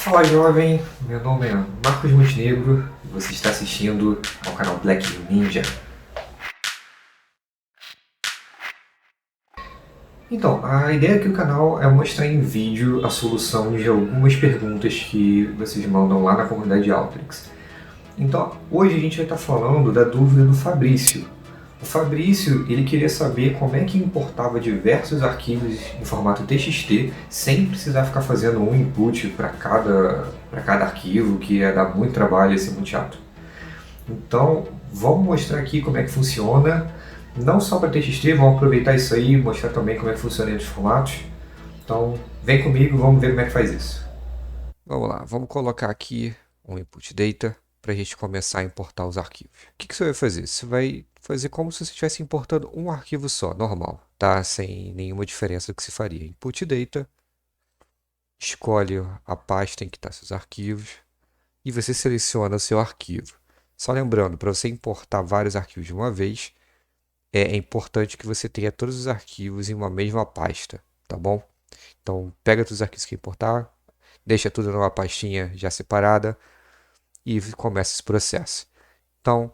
Fala jovem, meu nome é Marcos Montenegro e você está assistindo ao canal Black Ninja. Então, a ideia aqui do canal é mostrar em vídeo a solução de algumas perguntas que vocês mandam lá na comunidade de Alteryx. Então, hoje a gente vai estar falando da dúvida do Fabrício. O Fabrício, ele queria saber como é que importava diversos arquivos em formato TXT sem precisar ficar fazendo um input para cada arquivo, que ia dar muito trabalho e ia ser muito chato. Então, vamos mostrar aqui como é que funciona, não só para TXT, vamos aproveitar isso aí e mostrar também como é que funciona em outros formatos. Então, vem comigo, vamos ver como é que faz isso. Vamos lá, vamos colocar aqui um input data para a gente começar a importar os arquivos. O que você vai fazer? Você vai fazer como se você estivesse importando um arquivo só, normal, tá? Sem nenhuma diferença do que se faria. Input data, escolhe a pasta em que estão seus arquivos e você seleciona o seu arquivo. Só lembrando, para você importar vários arquivos de uma vez, é importante que você tenha todos os arquivos em uma mesma pasta, tá bom? Então, pega todos os arquivos que importar, deixa tudo numa pastinha já separada e começa esse processo. Então,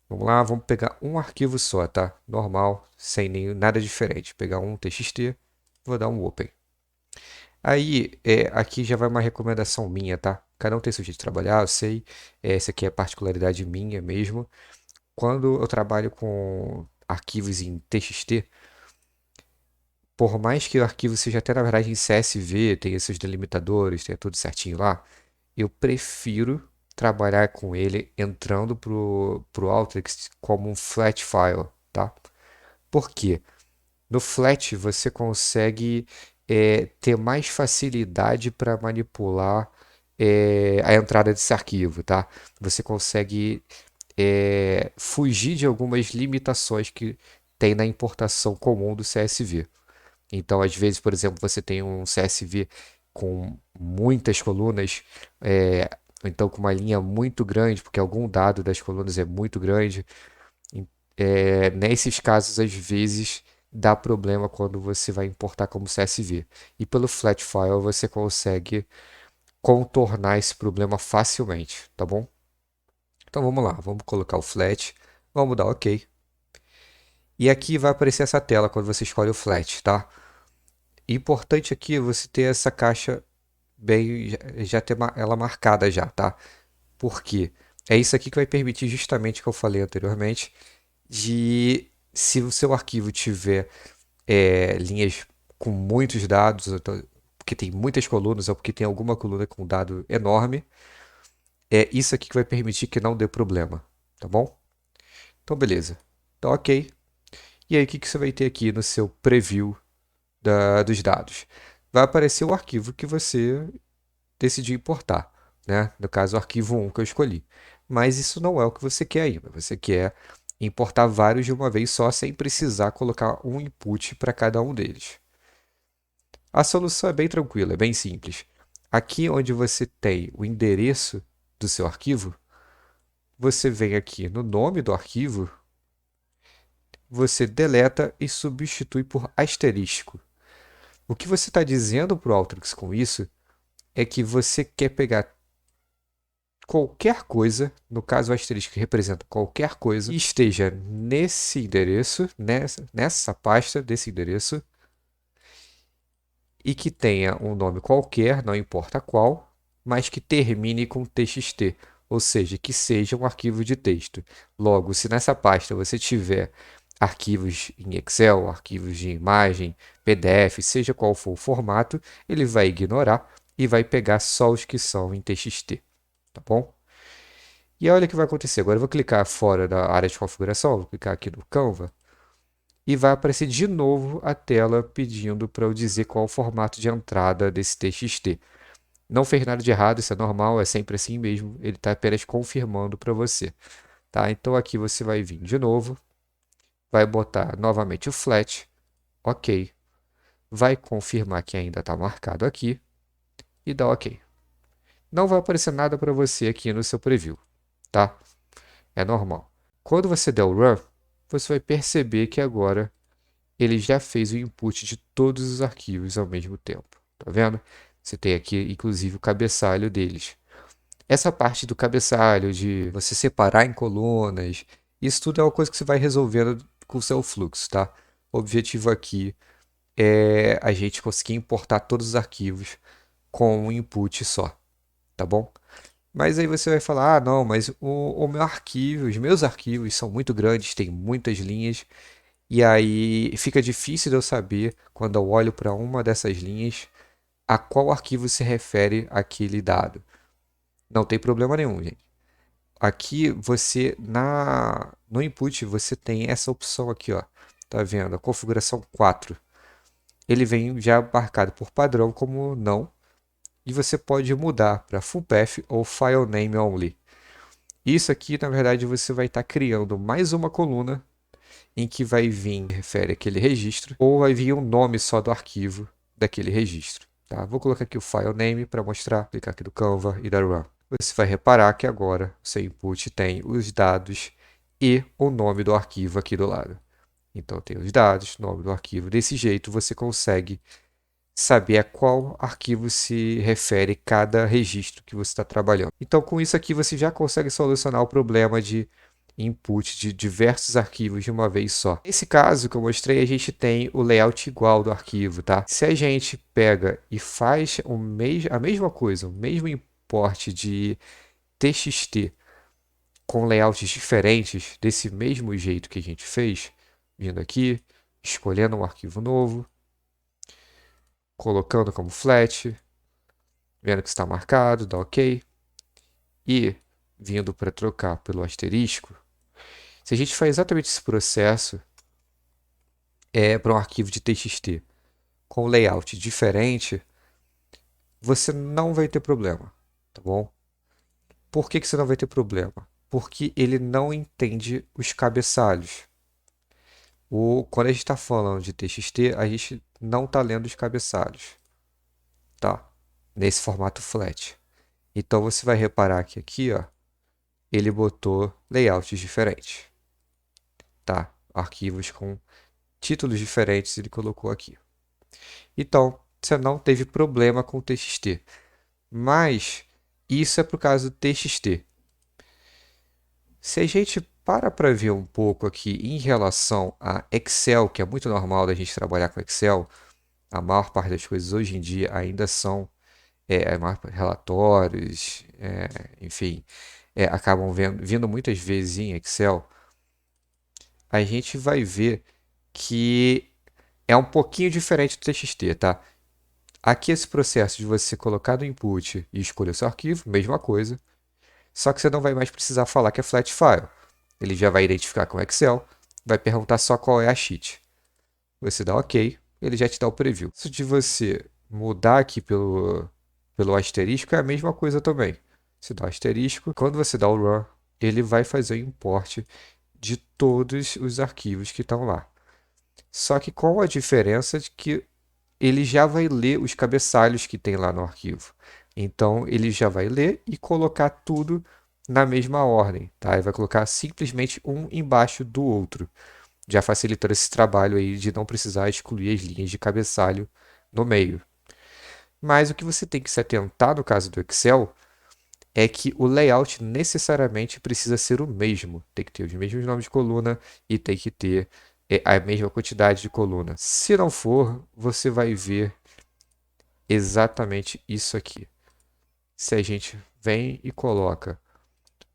vamos lá, vamos pegar um arquivo só, tá? Normal, sem nada diferente. Pegar um TXT, vou dar um Open. Aí, aqui já vai uma recomendação minha, tá? Cada um tem seu jeito de trabalhar, eu sei. Essa aqui é particularidade minha mesmo. Quando eu trabalho com arquivos em TXT, por mais que o arquivo seja até na verdade em CSV, tenha seus delimitadores, tenha tudo certinho lá, eu prefiro trabalhar com ele entrando pro Alteryx como um flat file, tá? Por quê? No flat você consegue ter mais facilidade para manipular a entrada desse arquivo, tá? Você consegue fugir de algumas limitações que tem na importação comum do CSV. Então, às vezes, por exemplo, você tem um CSV com muitas colunas, ou então com uma linha muito grande, porque algum dado das colunas é muito grande. Nesses casos, às vezes, dá problema quando você vai importar como CSV. E pelo flat file você consegue contornar esse problema facilmente, tá bom? Então vamos lá, vamos colocar o flat, vamos dar OK. E aqui vai aparecer essa tela quando você escolhe o flat, tá? Importante aqui é você ter essa caixa bem, já ter ela marcada já, tá? Por quê? É isso aqui que vai permitir justamente o que eu falei anteriormente, de se o seu arquivo tiver linhas com muitos dados, então, porque tem muitas colunas ou porque tem alguma coluna com dado enorme, é isso aqui que vai permitir que não dê problema, tá bom? Então, beleza. Tá ok. E aí, o que que você vai ter aqui no seu preview dos dados? Vai aparecer o arquivo que você decidir importar, né? No caso, o arquivo 1 que eu escolhi. Mas isso não é o que você quer ainda. Você quer importar vários de uma vez só, sem precisar colocar um input para cada um deles. A solução é bem tranquila, é bem simples. Aqui onde você tem o endereço do seu arquivo, você vem aqui no nome do arquivo, você deleta e substitui por asterístico. O que você está dizendo para o Alteryx com isso é que você quer pegar qualquer coisa, no caso o asterisco representa qualquer coisa, que esteja nesse endereço, nessa pasta desse endereço, e que tenha um nome qualquer, não importa qual, mas que termine com txt, ou seja, que seja um arquivo de texto. Logo, se nessa pasta você tiver arquivos em Excel, arquivos de imagem, PDF, seja qual for o formato, ele vai ignorar e vai pegar só os que são em TXT, tá bom? E olha o que vai acontecer. Agora eu vou clicar fora da área de configuração, vou clicar aqui no Canva, e vai aparecer de novo a tela pedindo para eu dizer qual o formato de entrada desse TXT. Não fez nada de errado, isso é normal, é sempre assim mesmo. Ele está apenas confirmando para você. Tá? Então aqui você vai vir de novo, vai botar novamente o flat, ok, vai confirmar que ainda está marcado aqui e dá ok. Não vai aparecer nada para você aqui no seu preview, tá? É normal. Quando você der o run, você vai perceber que agora ele já fez o input de todos os arquivos ao mesmo tempo. Tá vendo? Você tem aqui, inclusive, o cabeçalho deles. Essa parte do cabeçalho, de você separar em colunas, isso tudo é uma coisa que você vai resolvendo com o seu fluxo, tá? O objetivo aqui é a gente conseguir importar todos os arquivos com um input só, tá bom? Mas aí você vai falar, ah, não, mas o meu arquivo, os meus arquivos são muito grandes, tem muitas linhas, e aí fica difícil de eu saber, quando eu olho para uma dessas linhas, a qual arquivo se refere aquele dado. Não tem problema nenhum, gente. Aqui você no input você tem essa opção aqui, ó. Tá vendo? A configuração 4. Ele vem já marcado por padrão como não, e você pode mudar para full path ou file name only. Isso aqui, na verdade, você vai estar criando mais uma coluna em que vai vir, refere aquele registro, ou vai vir um nome só do arquivo daquele registro. Tá? Vou colocar aqui o file name para mostrar, clicar aqui do Canva e dar run. Você vai reparar que agora o seu input tem os dados e o nome do arquivo aqui do lado. Então tem os dados, nome do arquivo. Desse jeito você consegue saber a qual arquivo se refere cada registro que você está trabalhando. Então com isso aqui você já consegue solucionar o problema de input de diversos arquivos de uma vez só. Nesse caso que eu mostrei, a gente tem o layout igual do arquivo, tá? Se a gente pega e faz a mesma coisa, o mesmo import de TXT com layouts diferentes, desse mesmo jeito que a gente fez, vindo aqui, escolhendo um arquivo novo, colocando como flat, vendo que está marcado, dá OK, e vindo para trocar pelo asterisco. Se a gente faz exatamente esse processo para um arquivo de TXT com layout diferente, você não vai ter problema, tá bom? Por que você não vai ter problema? Porque ele não entende os cabeçalhos. Quando a gente está falando de TXT, a gente não está lendo os cabeçalhos, tá? Nesse formato flat. Então você vai reparar que aqui, ó, ele botou layouts diferentes, tá? Arquivos com títulos diferentes ele colocou aqui. Então, você não teve problema com o TXT. Mas isso é por causa do TXT. Se a gente para ver um pouco aqui em relação a Excel, que é muito normal da gente trabalhar com Excel, a maior parte das coisas hoje em dia ainda são relatórios, enfim, acabam vindo muitas vezes em Excel. A gente vai ver que é um pouquinho diferente do TXT, tá? Aqui esse processo de você colocar no input e escolher o seu arquivo, mesma coisa, só que você não vai mais precisar falar que é flat file. Ele já vai identificar com o Excel, vai perguntar só qual é a sheet. Você dá OK, ele já te dá o preview. Isso de você mudar aqui pelo asterisco é a mesma coisa também. Você dá o asterisco, quando você dá o run, ele vai fazer o import de todos os arquivos que estão lá. Só que com a diferença de que ele já vai ler os cabeçalhos que tem lá no arquivo. Então ele já vai ler e colocar tudo na mesma ordem, tá? Ele vai colocar simplesmente um embaixo do outro, já facilitando esse trabalho aí de não precisar excluir as linhas de cabeçalho no meio. Mas o que você tem que se atentar no caso do Excel é que o layout necessariamente precisa ser o mesmo. Tem que ter os mesmos nomes de coluna e tem que ter a mesma quantidade de coluna. Se não for, você vai ver exatamente isso aqui. Se a gente vem e coloca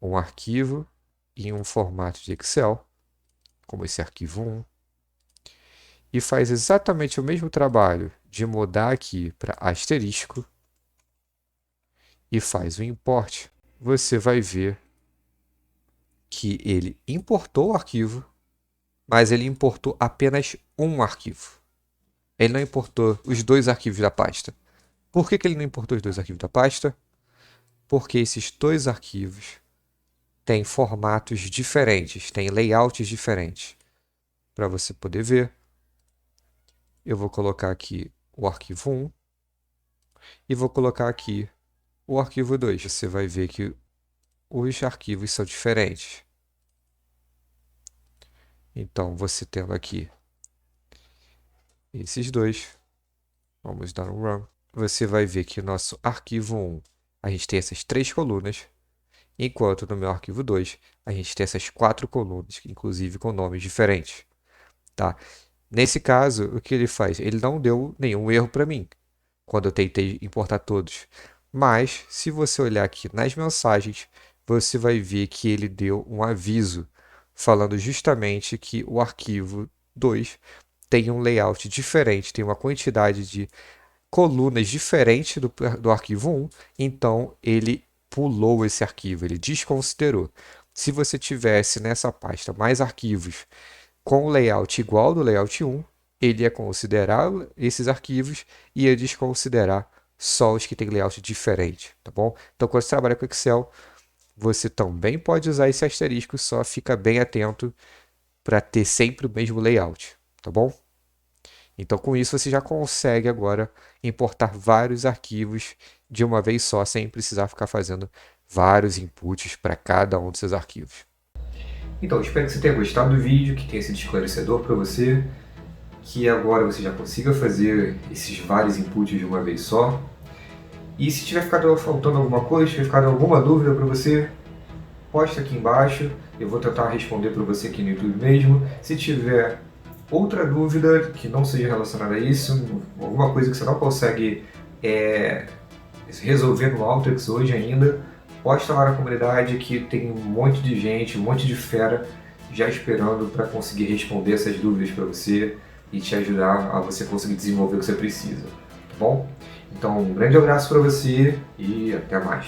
um arquivo em um formato de Excel, como esse arquivo 1, e faz exatamente o mesmo trabalho de mudar aqui para asterisco e faz o import, você vai ver que ele importou o arquivo, mas ele importou apenas um arquivo. Ele não importou os dois arquivos da pasta. Por que ele não importou os dois arquivos da pasta? Porque esses dois arquivos têm formatos diferentes, têm layouts diferentes. Para você poder ver, eu vou colocar aqui o arquivo 1 e vou colocar aqui o arquivo 2. Você vai ver que os arquivos são diferentes. Então, você tendo aqui esses dois, vamos dar um run. você vai ver que no nosso arquivo 1 a gente tem essas 3 colunas, enquanto no meu arquivo 2 a gente tem essas 4 colunas, inclusive com nomes diferentes, tá? Nesse caso, o que ele faz? Ele não deu nenhum erro para mim, quando eu tentei importar todos. Mas, se você olhar aqui nas mensagens, você vai ver que ele deu um aviso falando justamente que o arquivo 2 tem um layout diferente, tem uma quantidade de colunas diferente do arquivo 1, então ele pulou esse arquivo, ele desconsiderou. Se você tivesse nessa pasta mais arquivos com o layout igual ao do layout 1, ele ia considerar esses arquivos e ia desconsiderar só os que têm layout diferente, tá bom? Então, quando você trabalha com Excel, você também pode usar esse asterisco, só fica bem atento para ter sempre o mesmo layout, tá bom? Então, com isso, você já consegue agora importar vários arquivos de uma vez só, sem precisar ficar fazendo vários inputs para cada um dos seus arquivos. Então, espero que você tenha gostado do vídeo, que tenha sido esclarecedor para você, que agora você já consiga fazer esses vários inputs de uma vez só. E se tiver ficado faltando alguma coisa, se tiver ficado alguma dúvida para você, posta aqui embaixo, eu vou tentar responder para você aqui no YouTube mesmo. Se tiver outra dúvida que não seja relacionada a isso, alguma coisa que você não consegue resolver no Alteryx hoje ainda, posta lá na comunidade que tem um monte de gente, um monte de fera já esperando para conseguir responder essas dúvidas para você e te ajudar a você conseguir desenvolver o que você precisa, tá bom? Então, um grande abraço para você e até mais.